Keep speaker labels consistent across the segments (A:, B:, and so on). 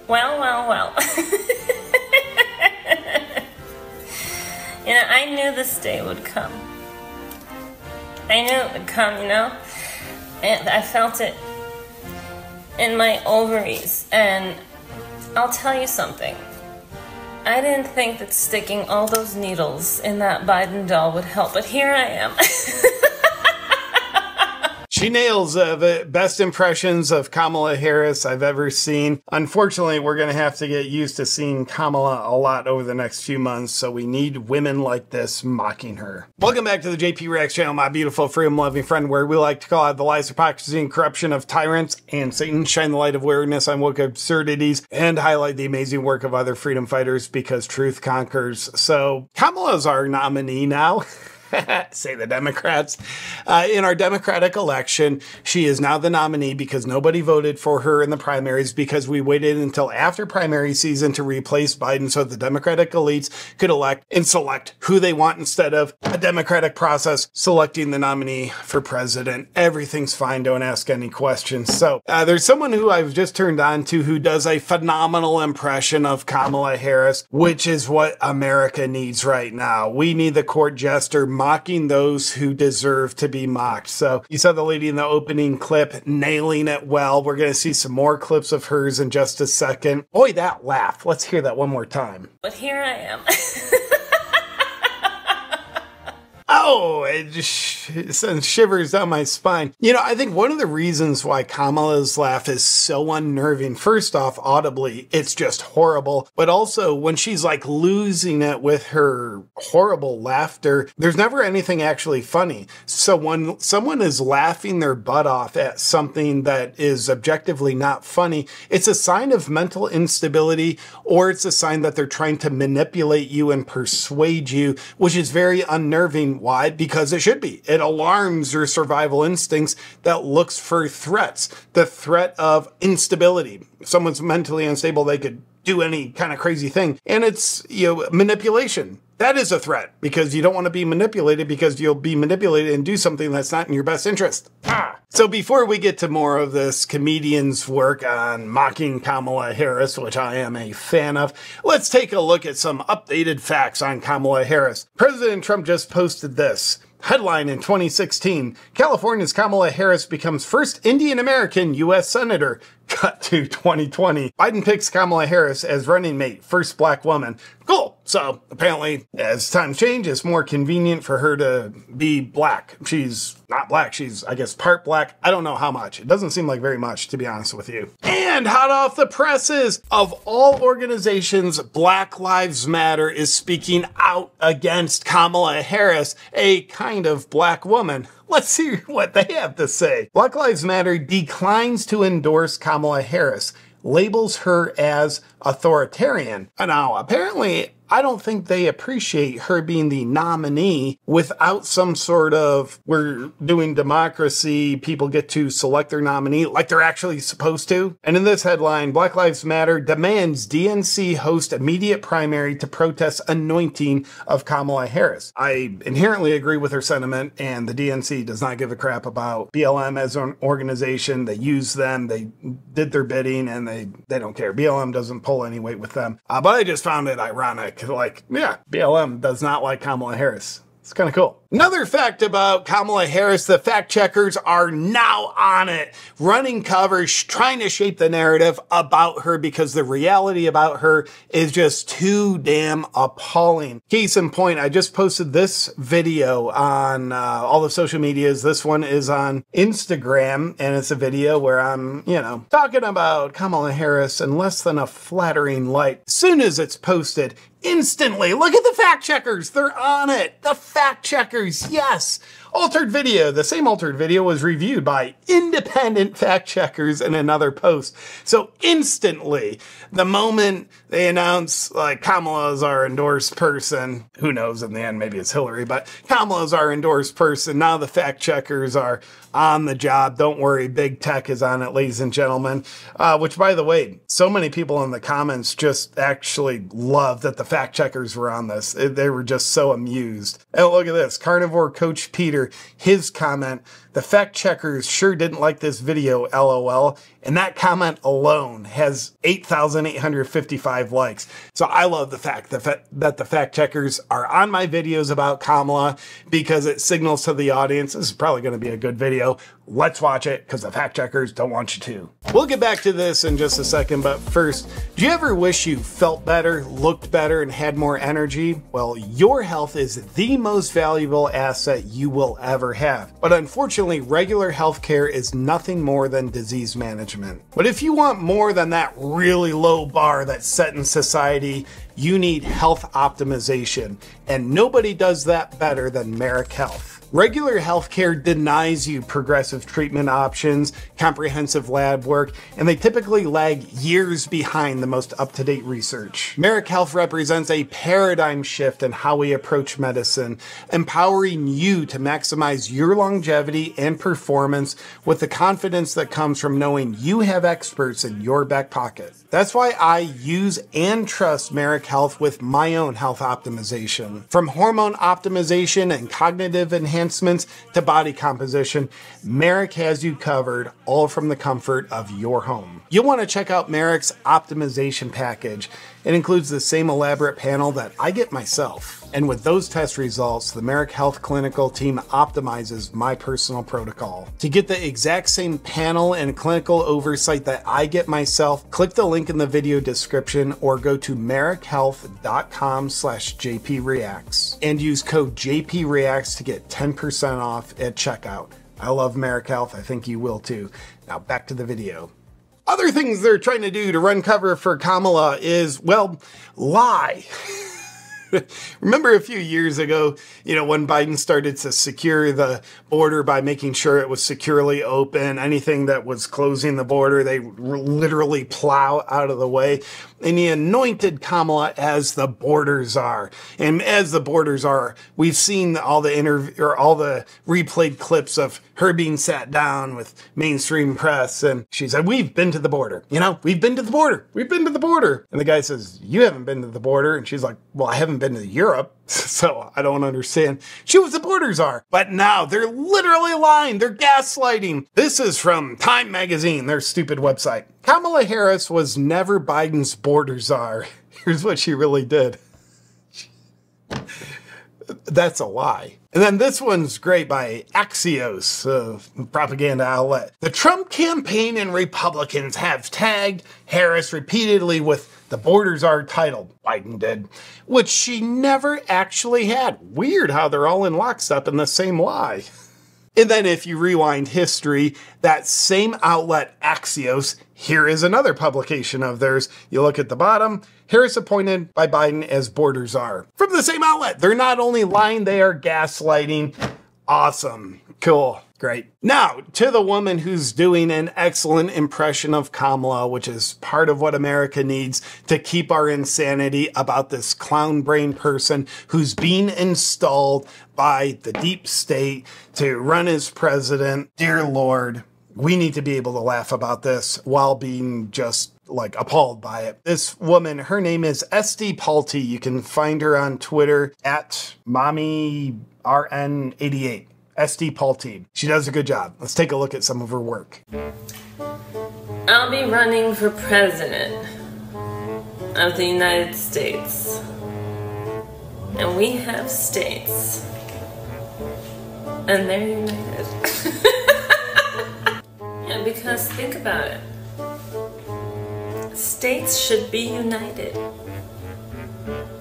A: Well, well, well. You know, I knew this day would come. I knew it would come, you know? And I felt it in my ovaries. And I'll tell you something. I didn't think that sticking all those needles in that Biden doll would help, but here I am.
B: She nails the best impressions of Kamala Harris I've ever seen. Unfortunately, we're going to have to get used to seeing Kamala a lot over the next few months, so we need women like this mocking her. Welcome back to the JP Reacts channel, my beautiful freedom-loving friend, where we like to call out the lies, hypocrisy, and corruption of tyrants and Satan, shine the light of awareness on woke absurdities, and highlight the amazing work of other freedom fighters because truth conquers. So Kamala's our nominee now. Say the Democrats. In our Democratic election, she is now the nominee because nobody voted for her in the primaries because we waited until after primary season to replace Biden so the Democratic elites could elect and select who they want instead of a democratic process selecting the nominee for president. Everything's fine. Don't ask any questions. So there's someone who I've just turned on to who does a phenomenal impression of Kamala Harris, which is what America needs right now. We need the court jester mocking those who deserve to be mocked. So you saw the lady in the opening clip nailing it well. We're going to see some more clips of hers in just a second. Boy, that laugh. Let's hear that one more time.
A: But here I am.
B: Oh, it just sends shivers down my spine. You know, I think one of the reasons why Kamala's laugh is so unnerving, first off, audibly, it's just horrible. But also when she's like losing it with her horrible laughter, there's never anything actually funny. So when someone is laughing their butt off at something that is objectively not funny, it's a sign of mental instability, or it's a sign that they're trying to manipulate you and persuade you, which is very unnerving. Why? Because it should be. It alarms your survival instincts that looks for threats. The threat of instability. If someone's mentally unstable, they could do any kind of crazy thing. And it's, manipulation. That is a threat because you don't want to be manipulated because you'll be manipulated and do something that's not in your best interest. So before we get to more of this comedian's work on mocking Kamala Harris, which I am a fan of, let's take a look at some updated facts on Kamala Harris. President Trump just posted this. Headline in 2016, California's Kamala Harris becomes first Indian-American U.S. Senator. Cut to 2020. Biden picks Kamala Harris as running mate, first black woman. Cool. So apparently, as times change, it's more convenient for her to be black. She's not black. She's, I guess, part black. I don't know how much. It doesn't seem like very much, to be honest with you. And hot off the presses, of all organizations, Black Lives Matter is speaking out against Kamala Harris, a kind of black woman. Let's see what they have to say. Black Lives Matter declines to endorse Kamala Harris, labels her as authoritarian. Now, apparently, I don't think they appreciate her being the nominee without some sort of, we're doing democracy, people get to select their nominee like they're actually supposed to. And in this headline, Black Lives Matter demands DNC host immediate primary to protest anointing of Kamala Harris. I inherently agree with her sentiment, and the DNC does not give a crap about BLM as an organization. They use them, they did their bidding, and they don't care. BLM doesn't pull any weight with them. But I just found it ironic. Like, yeah, BLM does not like Kamala Harris. It's kind of cool. Another fact about Kamala Harris, the fact checkers are now on it, running covers, trying to shape the narrative about her because the reality about her is just too damn appalling. Case in point, I just posted this video on all the social medias. This one is on Instagram, and it's a video where I'm, talking about Kamala Harris in less than a flattering light. As soon as it's posted, instantly, look at the fact checkers. They're on it. The fact checkers, yes. Altered video. The same altered video was reviewed by independent fact checkers in another post. So instantly, the moment they announce like Kamala's our endorsed person, who knows in the end, maybe it's Hillary, but Kamala's our endorsed person. Now the fact checkers are on the job. Don't worry, big tech is on it, ladies and gentlemen. Which, by the way, so many people in the comments just actually loved that the fact checkers were on this. They were just so amused. And look at this. Carnivore Coach Peter later his comment, "The fact checkers sure didn't like this video, LOL." And that comment alone has 8,855 likes. So I love the fact that the fact checkers are on my videos about Kamala, because it signals to the audience this is probably going to be a good video. Let's watch it because the fact checkers don't want you to. We'll get back to this in just a second, but first, do you ever wish you felt better, looked better, and had more energy? Well, your health is the most valuable asset you will ever have. But unfortunately, regular healthcare is nothing more than disease management. But if you want more than that really low bar that's set in society, you need health optimization. And nobody does that better than MER Health. Regular healthcare denies you progressive treatment options, comprehensive lab work, and they typically lag years behind the most up-to-date research. MER Health represents a paradigm shift in how we approach medicine, empowering you to maximize your longevity and performance with the confidence that comes from knowing you have experts in your back pocket. That's why I use and trust MER Health with my own health optimization. From hormone optimization and cognitive enhancements to body composition, MER has you covered, all from the comfort of your home. You'll want to check out MER's optimization package. It includes the same elaborate panel that I get myself. And with those test results, the MER Health clinical team optimizes my personal protocol. To get the exact same panel and clinical oversight that I get myself, click the link in the video description or go to merrickhealth.com/jpreacts and use code JPReacts to get 10% off at checkout. I love MER Health. I think you will too. Now back to the video. Other things they're trying to do to run cover for Kamala is, well, lie. Remember a few years ago, when Biden started to secure the border by making sure it was securely open, anything that was closing the border, they literally plow out of the way. And he anointed Kamala as the border czar. And as the border czar, we've seen all the replayed clips of her being sat down with mainstream press. And she said, "We've been to the border. We've been to the border. We've been to the border." And the guy says, "You haven't been to the border." And she's like, "Well, I haven't been to Europe, so I don't understand." She was the border czar. But now they're literally lying. They're gaslighting. This is from Time Magazine, their stupid website. Kamala Harris was never Biden's border czar. Here's what she really did. That's a lie. And then this one's great by Axios, a propaganda outlet. The Trump campaign and Republicans have tagged Harris repeatedly with the border czar title. Biden did, which she never actually had. Weird how they're all in lockstep in the same lie. And then if you rewind history, that same outlet, Axios, here is another publication of theirs. You look at the bottom, Harris appointed by Biden as border czar. From the same outlet. They're not only lying, they are gaslighting. Awesome. Cool. Great. Now, to the woman who's doing an excellent impression of Kamala, which is part of what America needs to keep our insanity about this clown brain person who's being installed by the deep state to run as president. Dear Lord, we need to be able to laugh about this while being just appalled by it. This woman, her name is Estee Palti. You can find her on Twitter at mommyrn88. Estee Palti. She does a good job. Let's take a look at some of her work.
A: I'll be running for president of the United States. And we have states. And they're united. Yeah, because think about it. States should be united.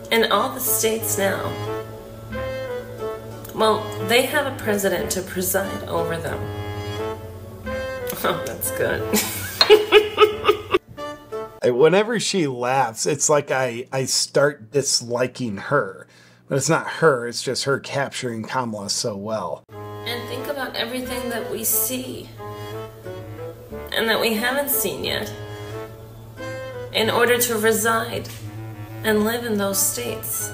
A: And all the states now, well, they have a president to preside over them. Oh, that's good.
B: Whenever she laughs, it's like I start disliking her. But it's not her, it's just her capturing Kamala so well.
A: And think about everything that we see and that we haven't seen yet in order to reside and live in those states.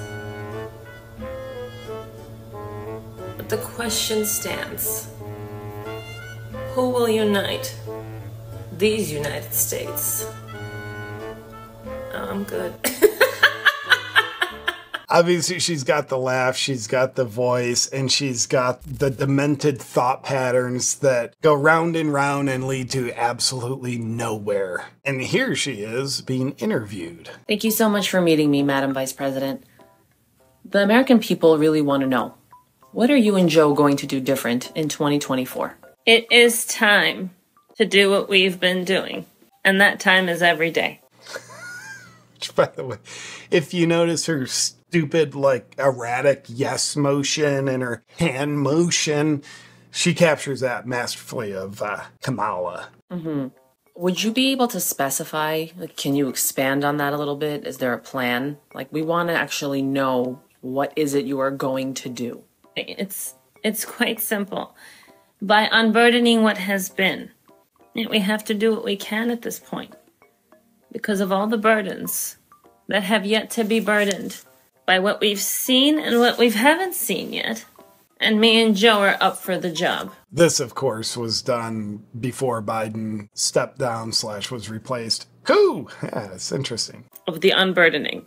A: But the question stands, who will unite these United States? Oh, I'm good.
B: Obviously, she's got the laugh, she's got the voice, and she's got the demented thought patterns that go round and round and lead to absolutely nowhere. And here she is being interviewed.
C: Thank you so much for meeting me, Madam Vice President. The American people really want to know, what are you and Joe going to do different in 2024?
A: It is time to do what we've been doing, and that time is every day.
B: Which, by the way, if you notice her stupid, like, erratic yes motion and her hand motion, she captures that masterfully of Kamala.
C: Mm-hmm. Would you be able to specify, like, can you expand on that a little bit? Is there a plan? Like, we want to actually know, what is it you are going to do?
A: It's quite simple. By unburdening what has been, we have to do what we can at this point. Because of all the burdens that have yet to be burdened by what we've seen and what we haven't seen yet. And me and Joe are up for the job.
B: This, of course, was done before Biden stepped down / was replaced. Cool! Yeah, it's interesting.
A: Of the unburdening.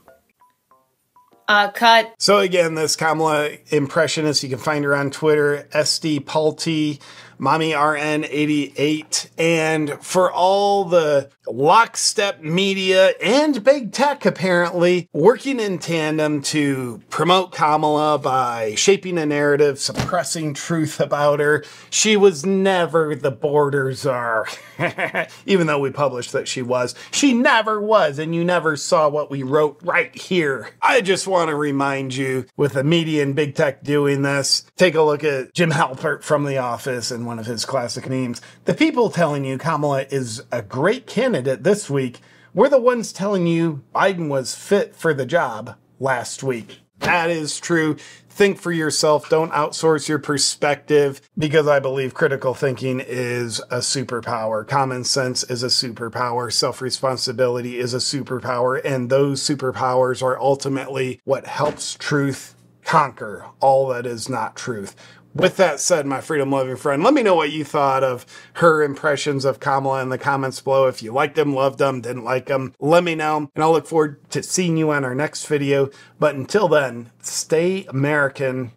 C: Cut.
B: So again, this Kamala impressionist, you can find her on Twitter, Estee Palti, MommyRN88. And for all the lockstep media and big tech, apparently, working in tandem to promote Kamala by shaping a narrative, suppressing truth about her, she was never the border czar. Even though we published that she was. She never was, and you never saw what we wrote right here. I just want to remind you, with the media and big tech doing this, take a look at Jim Halpert from The Office and one of his classic memes. The people telling you Kamala is a great candidate this week were the ones telling you Biden was fit for the job last week. That is true. Think for yourself. Don't outsource your perspective, because I believe critical thinking is a superpower. Common sense is a superpower. Self-responsibility is a superpower. And those superpowers are ultimately what helps truth conquer all that is not truth. With that said, my freedom-loving friend, let me know what you thought of her impressions of Kamala in the comments below. If you liked them, loved them, didn't like them, let me know. And I'll look forward to seeing you on our next video. But until then, stay American